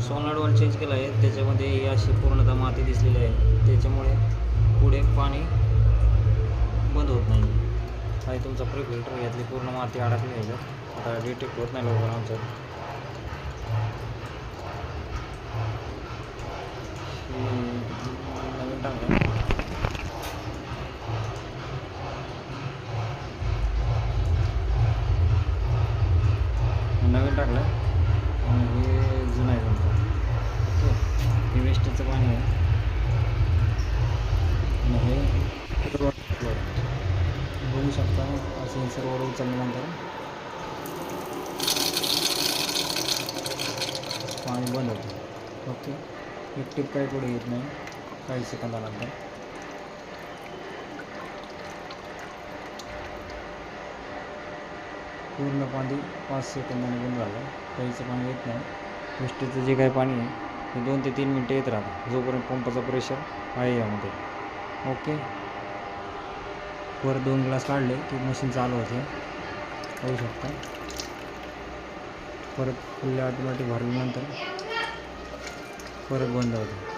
सोनार change केला आहे, त्याच्यामध्ये ही अशी पूर्णतः माती दिसलेली आहे, त्याच्यामुळे पुढे पाणी बंद होत नाही. आणि तुमचा प्री फिल्टर यातली पूर्ण माती अडकली आहे, आता डिटेक्ट होत नाही लवकर आमचं. नवीन टाकलं आणि हे जुनं आहे तुमचं. ओके, हे वेस्टेजचं पाणी आहे आणि हे बघू शकता. सेन्सरवर उचलल्यानंतर पाणी बंद होतं. ओके, एक टिप काही पुढे येत नाही काही सेकंदानंतर. पूर्ण पाणी 5 सेकंदाने बंद झालं, काहीचं पाणी येत नाही. वेस्टेजचं जे काही पाणी आहे ते 2 ते 3 मिनटं येत राहतं, जोपर्यंत पंपाचा प्रेशर आहे यामध्ये. ओके, वर 2 ग्लास काढले की मशीन चालू होते, पाहू शकता. परत फुल्ली ऑटोमॅटिक भरल्यानंतर परत बंद होते.